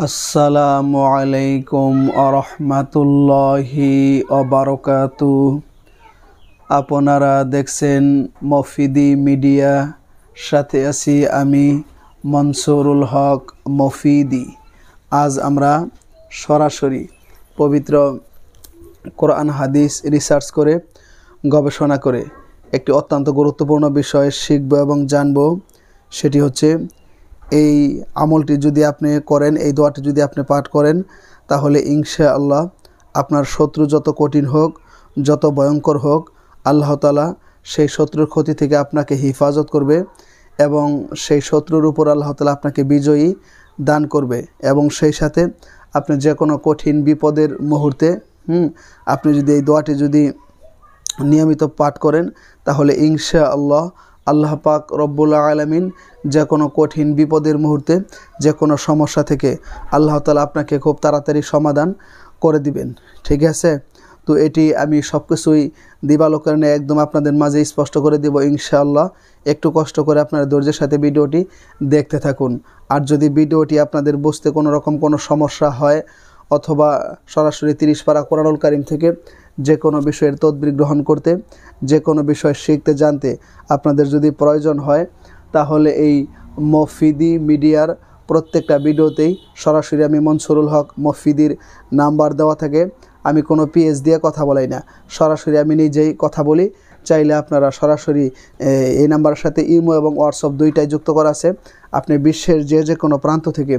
আসসালামু আলাইকুম আরহামাতুল্লাহি অবারকাতু। আপনারা দেখছেন মফিদি মিডিয়া, সাথে আছি আমি মনসুরুল হক মফিদি। আজ আমরা সরাসরি পবিত্র কোরআন হাদিস রিসার্চ করে গবেষণা করে একটি অত্যন্ত গুরুত্বপূর্ণ বিষয় শিখব এবং জানব। সেটি হচ্ছে এই আমলটি যদি আপনি করেন, এই দোয়াটি যদি আপনি পাঠ করেন, তাহলে ইনশাআল্লাহ আপনার শত্রু যত কঠিন হোক, যত ভয়ঙ্কর হোক, আল্লাহ তাআলা সেই শত্রুর ক্ষতি থেকে আপনাকে হেফাজত করবে এবং সেই শত্রুর উপর আল্লাহ তাআলা আপনাকে বিজয়ী দান করবে। এবং সেই সাথে আপনি যে কোনো কঠিন বিপদের মুহূর্তে আপনি যদি এই দোয়াটি যদি নিয়মিত পাঠ করেন, তাহলে ইনশাআল্লাহ আল্লাহ পাক রব্বুল আলামিন যে কোনো কঠিন বিপদের মুহূর্তে, যে কোনো সমস্যা থেকে আল্লাহ তাআলা আপনাকে খুব তাড়াতাড়ি সমাধান করে দিবেন। ঠিক আছে? তো এটি আমি সব কিছুই দিবালোচনে একদম আপনাদের মাঝে স্পষ্ট করে দেব ইনশাআল্লাহ। একটু কষ্ট করে আপনারা ধৈর্যের সাথে ভিডিওটি দেখতে থাকুন। আর যদি ভিডিওটি আপনাদের বুঝতে কোনো রকম কোনো সমস্যা হয়, অথবা সরাসরি 30 পারা কোরআনুল কারীম থেকে যে কোনো বিষয়ের তদবির গ্রহণ করতে, যে কোনো বিষয় শিখতে জানতে আপনাদের যদি প্রয়োজন হয়, তাহলে এই মফিদি মিডিয়ার প্রত্যেকটা ভিডিওতেই সরাসরি আমি মনসুরুল হক মফিদির নাম্বার দেওয়া থাকে। আমি কোনো পিএস দিয়ে কথা বলাই না, সরাসরি আমি নিজেই কথা বলি। চাইলে আপনারা সরাসরি এই নাম্বারের সাথে ইমো এবং হোয়াটসঅ্যাপ দুইটাই যুক্ত করা আছে। আপনি বিশ্বের যে কোনো প্রান্ত থেকে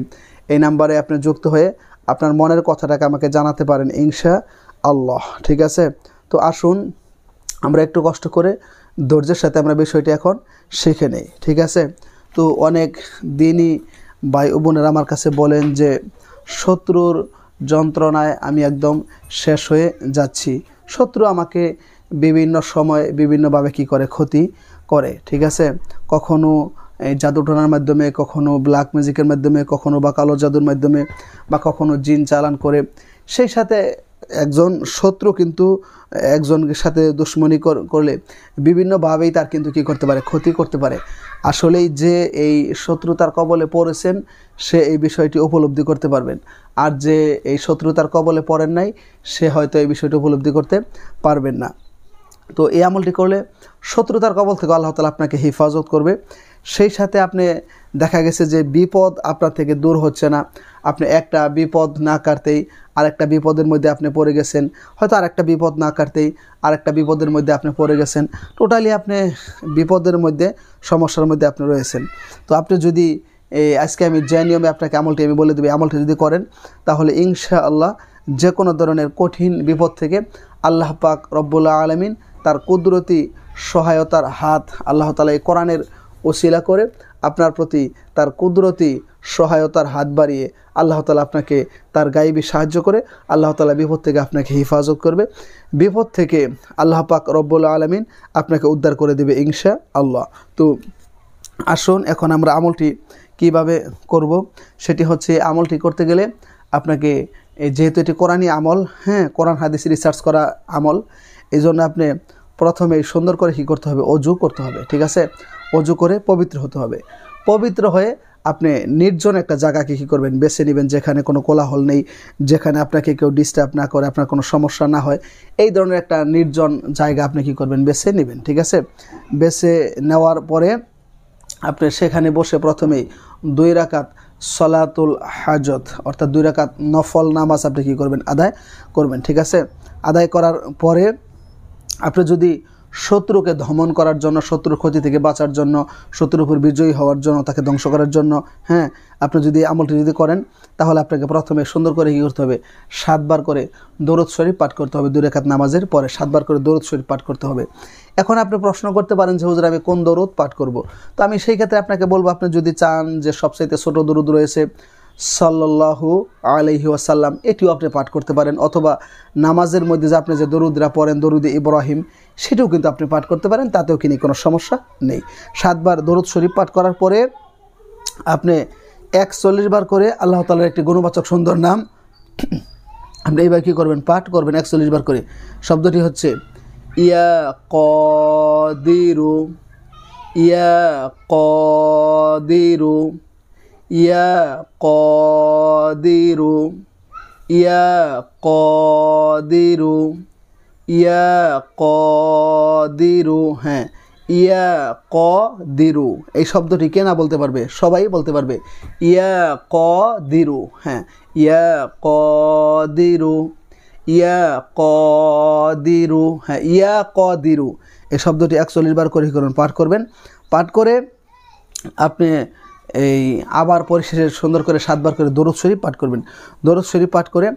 এই নাম্বারে আপনি যুক্ত হয়ে আপনার মনের কথাটাকে আমাকে জানাতে পারেন ইনশাআল্লাহ। ঠিক আছে? তো আসুন আমরা একটু কষ্ট করে ধৈর্যের সাথে আমরা বিষয়টি এখন শিখে নেই। ঠিক আছে? তো অনেক দিনই ভাই ও বোনেরা আমার কাছে বলেন যে শত্রুর যন্ত্রণায় আমি একদম শেষ হয়ে যাচ্ছি। শত্রু আমাকে বিভিন্ন সময় বিভিন্নভাবে কি করে, ক্ষতি করে। ঠিক আছে? কখনো এই জাদুটোনার মাধ্যমে, কখনো ব্ল্যাক ম্যাজিকের মাধ্যমে, কখনো বা কালো জাদুর মাধ্যমে, বা কখনো জিন চালান করে। সেই সাথে একজন শত্রু কিন্তু একজনের সাথে দুশ্মনী করলে বিভিন্নভাবেই তার কিন্তু কী করতে পারে, ক্ষতি করতে পারে। আসলেই যে এই শত্রুতার কবলে পড়েছেন সে এই বিষয়টি উপলব্ধি করতে পারবেন, আর যে এই শত্রুতার কবলে পড়েন নাই সে হয়তো এই বিষয়টি উপলব্ধি করতে পারবেন না। তো এই আমলটি করলে শত্রুতার কবল থেকে আল্লাহ তাআলা আপনাকে হেফাজত করবে। সেই সাথে আপনি দেখা গেছে যে বিপদ আপনার থেকে দূর হচ্ছে না। আপনি একটা বিপদ না কাটতেই আরেকটা বিপদের মধ্যে আপনি পড়ে গেছেন, হয়তো আরেকটা বিপদ না কাটতেই আরেকটা বিপদের মধ্যে আপনি পড়ে গেছেন। টোটালি আপনি বিপদের মধ্যে, সমস্যার মধ্যে আপনি রয়েছেন। তো আপনি যদি আজকে আমি যে নিয়মে আপনাকে আমলটি আমি বলে দেবো, আমলটি যদি করেন, তাহলে ইনশাআল্লাহ যে কোনো ধরনের কঠিন বিপদ থেকে আল্লাহ পাক রব্বুল আলামিন তার কুদরতি সহায়তার হাত আল্লাহ তাআলা এই কোরআনের ওসিলা করে আপনার প্রতি তার কুদরতি সহায়তার হাত বাড়িয়ে আল্লাহ তাআলা আপনাকে তার গায়েবী সাহায্য করে আল্লাহ তাআলা বিপদ থেকে আপনাকে হেফাজত করবে। বিপদ থেকে আল্লাহ পাক রব্বুল আলামিন আপনাকে উদ্ধার করে দেবে ইনশাআল্লাহ। তো আসুন এখন আমরা আমলটি কিভাবে করব। সেটি হচ্ছে, আমলটি করতে গেলে আপনাকে যেহেতু এটি কোরআনী আমল, কোরআন হাদিস রিসার্চ করা আমল, এই জন্য আপনি প্রথমে সুন্দর করে কী করতে হবে, অজু করতে হবে। ঠিক আছে? অজু করে পবিত্র হতে হবে। পবিত্র হয়ে আপনি নির্জন একটা জায়গাকে কী করবেন, বেছে নেবেন, যেখানে কোনো কোলাহল নেই, যেখানে আপনাকে কেউ ডিস্টার্ব না করে, আপনার কোনো সমস্যা না হয়, এই ধরনের একটা নির্জন জায়গা আপনি কী করবেন, বেছে নেবেন। ঠিক আছে? বেছে নেওয়ার পরে আপনি সেখানে বসে প্রথমেই 2 রাকাত সলাতুল হাজত, অর্থাৎ 2 রাকাত নফল নামাজ আপনি কী করবেন, আদায় করবেন। ঠিক আছে? আদায় করার পরে আপনি যদি শত্রুকে দমন করার জন্য, শত্রুর ক্ষতি থেকে বাঁচার জন্য, শত্রুর উপর বিজয়ী হওয়ার জন্য, তাকে ধ্বংস করার জন্য, আপনি যদি আমলটি যদি করেন, তাহলে আপনাকে প্রথমে সুন্দর করে কী করতে হবে, 7 বার করে দরুদ শরীফ পাঠ করতে হবে। 2 রাকাত নামাজের পরে 7 বার করে দরুদ শরীফ পাঠ করতে হবে। এখন আপনি প্রশ্ন করতে পারেন যে হুজুর আমি কোন দরুদ পাঠ করব। তো আমি সেই ক্ষেত্রে আপনাকে বলবো, আপনি যদি চান যে সবচাইতে ছোট দরুদ রয়েছে সাল্লাল্লাহু আলাইহি ওয়াসাল্লাম, এটিও আপনি পাঠ করতে পারেন। অথবা নামাজের মধ্যে যে আপনি যে দরুদরা পড়েন, দরুদে ইব্রাহিম, সেটাও কিন্তু আপনি পাঠ করতে পারেন, তাতেও কিন্তু কোনো সমস্যা নেই। 7 বার দরুদ শরীফ পাঠ করার পরে আপনি 41 বার করে আল্লাহ তাআলার একটি গুণবাচক সুন্দর নাম আপনি এইবার কী করবেন, পাঠ করবেন 41 বার করে। শব্দটি হচ্ছে ইয়া কদিরু, ইয়া কদিরু, ইয়া কদিরু, ইয়া কদিরু, ইয়া কদিরু। হ্যাঁ, ইয়া কদিরু এই শব্দটি কে না বলতে পারবে? সবাই বলতে পারবে। ইয়া কদিরু। হ্যাঁ, ইয়া কদিরু, ইয়া কদিরু। হ্যাঁ, ইয়া কদিরু এই শব্দটি 41 বার করে পাঠ করবেন। পাঠ করে আপনি এই আবার পরিশেষে সুন্দর করে 7 বার করে দরুদ শরীফ পাঠ করবেন। দরুদ শরীফ পাঠ করে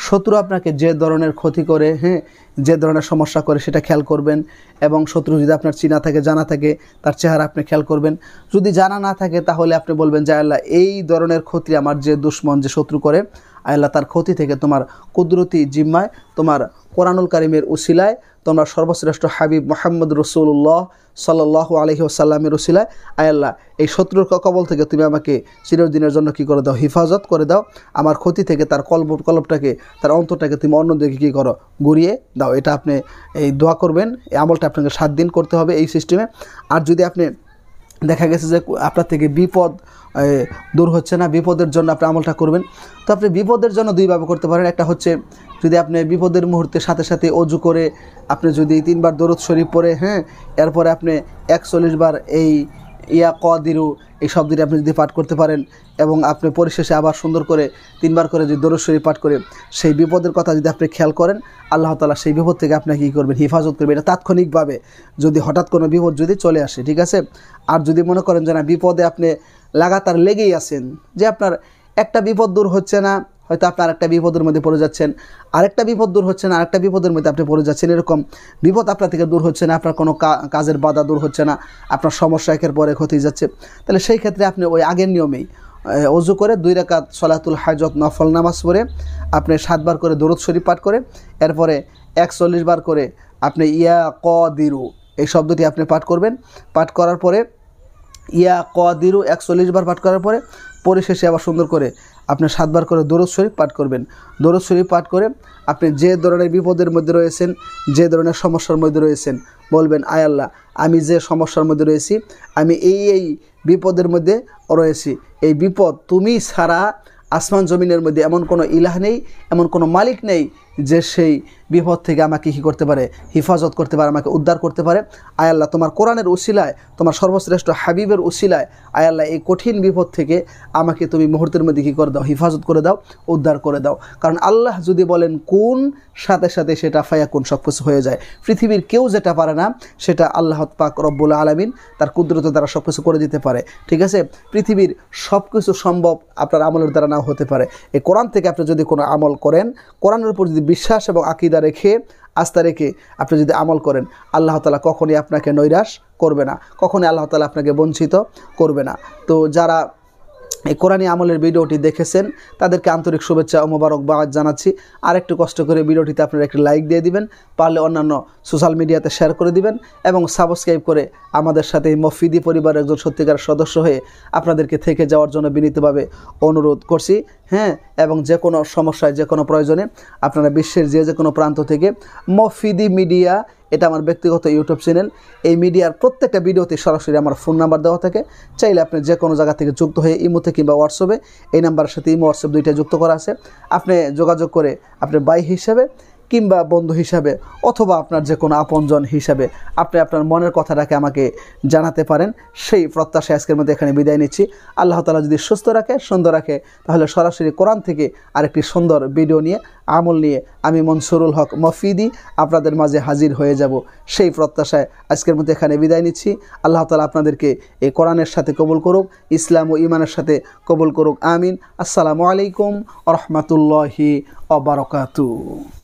শত্রু আপনাকে যে ধরনের ক্ষতি করে, হ্যাঁ, যে ধরনের সমস্যা করে সেটা খেয়াল করবেন। এবং শত্রু যদি আপনার চিনা থাকে, জানা থাকে, তার চেহারা আপনি খেয়াল করবেন। যদি জানা না থাকে তাহলে আপনি বলবেন যে আল্লাহ, এই ধরনের ক্ষতি আমার যে দুশ্মন, যে শত্রু করে, আল্লাহ তার ক্ষতি থেকে তোমার কুদরতি জিম্মায়, তোমার কোরআনুল কারিমের উসিলায়, তোমরা সর্বশ্রেষ্ঠ হাবিব মুহাম্মদ রাসূলুল্লাহ সাল্লাল্লাহু আলাইহি ওয়াসাল্লামের উসিলায় আল্লাহ এই শত্রুর কবল থেকে তুমি আমাকে চিরদিনের জন্য কী করে দাও? হিফাজত করে দাও। আমার ক্ষতি থেকে তার কলবটাকে, তার অন্তরটাকে তুমি অন্যদিকে কী করো? ঘুরিয়ে দাও। এটা আপনি এই দোয়া করবেন। এই আমলটা আপনাকে 7 দিন করতে হবে এই সিস্টেমে। আর যদি আপনি দেখা গেছে যে আপনার থেকে বিপদ দূর হচ্ছে না, বিপদের জন্য আপনি আমলটা করবেন, তো আপনি বিপদের জন্য দুইভাবে করতে পারেন। একটা হচ্ছে, যদি আপনি বিপদের মুহূর্তে সাথে সাথে অজু করে আপনি যদি 3 বার দরুদ শরীফ পড়ে, হ্যাঁ, এরপরে আপনি 41 বার এই ইয়া কদিরু এই শব্দটি আপনি যদি পাঠ করতে পারেন, এবং আপনি পরিশেষে আবার সুন্দর করে 3 বার করে যদি দরুদ শরীফ পাঠ করে সেই বিপদের কথা যদি আপনি খেয়াল করেন, আল্লাহ তাআলা সেই বিপদ থেকে আপনাকে কী করবেন? হিফাজত করবেন। এটা তাৎক্ষণিকভাবে, যদি হঠাৎ কোনো বিপদ যদি চলে আসে, ঠিক আছে। আর যদি মনে করেন যে না, বিপদে আপনি লাগাতার লেগেই আছেন, যে আপনার একটা বিপদ দূর হচ্ছে না, হয়তো আপনি আরেকটা বিপদের মধ্যে পড়ে যাচ্ছেন, আরেকটা বিপদ দূর হচ্ছে না, আরেকটা বিপদের মধ্যে আপনি পড়ে যাচ্ছেন, এরকম বিপদ আপনার থেকে দূর হচ্ছে না, আপনার কোনো কাজের বাধা দূর হচ্ছে না, আপনার সমস্যা একের পরে হতেই যাচ্ছে, তাহলে সেই ক্ষেত্রে আপনি ওই আগের নিয়মেই অজু করে 2 রাকাত সলাতুল হাজত নফল নামাজ পড়ে আপনি 7 বার করে দরুদ শরীফ পাঠ করে এরপরে 41 বার করে আপনি ইয়া কদিরু এই শব্দটি আপনি পাঠ করবেন। পাঠ করার পরে ইয়া কদিরু 41 বার পাঠ করার পরে পরিশেষে আবার সুন্দর করে আপনি 7 বার করে দরুদ শরীফ পাঠ করবেন। দরুদ শরীফ পাঠ করে আপনি যে ধরনের বিপদের মধ্যে রয়েছেন, যে ধরনের সমস্যার মধ্যে রয়েছেন, বলবেন, আয় আল্লাহ, আমি যে সমস্যার মধ্যে রয়েছি, আমি এই বিপদের মধ্যে রয়েছি, এই বিপদ তুমি ছাড়া আসমান জমিনের মধ্যে এমন কোনো ইলাহ নেই, এমন কোনো মালিক নেই যে সেই বিপদ থেকে আমাকে কী করতে পারে? হিফাজত করতে পারে, আমাকে উদ্ধার করতে পারে। আয় আল্লাহ, তোমার কোরআনের উসিলায়, তোমার সর্বশ্রেষ্ঠ হাবিবের উসিলায় আয় আল্লাহ, এই কঠিন বিপদ থেকে আমাকে তুমি মুহূর্তের মধ্যে কী করে দাও? হিফাজত করে দাও, উদ্ধার করে দাও। কারণ আল্লাহ যদি বলেন কোন, সাথে সাথে সেটা ফায়াকুন, সব কিছু হয়ে যায়। পৃথিবীর কেউ যেটা পারে না সেটা আল্লাহ পাক রব্বুল আলামিন তার কুদরতের দ্বারা সব কিছু করে দিতে পারে, ঠিক আছে। পৃথিবীর সব কিছু সম্ভব আপনার আমলের দ্বারা নাও হতে পারে। এই কোরআন থেকে আপনি যদি কোনো আমল করেন, কোরআনের উপর যদি বিশ্বাস এবং আকীদা রেখে, আস্থা রেখে আপনি যদি আমল করেন, আল্লাহ তাআলা কখনই আপনাকে নৈরাশ করবে না, কখনই আল্লাহ তাআলা আপনাকে বঞ্চিত করবে না। তো যারা এই কোরআনী আমলের ভিডিওটি দেখেছেন তাদেরকে আন্তরিক শুভেচ্ছা ও মোবারকবাদ জানাচ্ছি। আর একটু কষ্ট করে ভিডিওটিতে আপনারা একটি লাইক দিয়ে দিবেন, পারলে অন্যান্য সোশ্যাল মিডিয়াতে শেয়ার করে দিবেন, এবং সাবস্ক্রাইব করে আমাদের সাথে এই মফিদি পরিবারের একজন সত্যিকার সদস্য হয়ে আপনাদেরকে থেকে যাওয়ার জন্য বিনীতভাবে অনুরোধ করছি। হ্যাঁ, এবং যে কোনো সমস্যায়, যে কোনো প্রয়োজনে আপনারা বিশ্বের যে কোনো প্রান্ত থেকে মফিদি মিডিয়া, এটা আমার ব্যক্তিগত ইউটিউব চ্যানেল, এই মিডিয়ার প্রত্যেকটা ভিডিওতে সরাসরি আমার ফোন নাম্বার দেওয়া থাকে। চাইলে আপনি যে কোনো জায়গা থেকে যুক্ত হয়ে ইমোতে কিংবা হোয়াটসঅ্যাপে, এই নাম্বারের সাথে ইমো হোয়াটসঅ্যাপ দুইটা যুক্ত করা আছে, আপনি যোগাযোগ করে আপনি ভাই হিসাবে কিংবা বন্ধু হিসাবে অথবা আপনার যে কোনো আপনজন হিসাবে আপনি আপনার মনের কথাটাকে আমাকে জানাতে পারেন। সেই প্রত্যাশায় আজকের মধ্যে এখানে বিদায় নিচ্ছি। আল্লাহ তাআলা যদি সুস্থ রাখে, সুন্দর রাখে, তাহলে সরাসরি কোরআন থেকে আরেকটি সুন্দর ভিডিও নিয়ে, আমল নিয়ে আমি মনসুরুল হক মফিদি আপনাদের মাঝে হাজির হয়ে যাব। সেই প্রত্যাশায় আজকের মধ্যে এখানে বিদায় নিচ্ছি। আল্লাহ তাআলা আপনাদেরকে এই কোরআনের সাথে কবুল করুক, ইসলাম ও ঈমানের সাথে কবুল করুক। আমিন। আসসালামু আলাইকুম ওয়া রাহমাতুল্লাহি ওয়া বারাকাতুহু।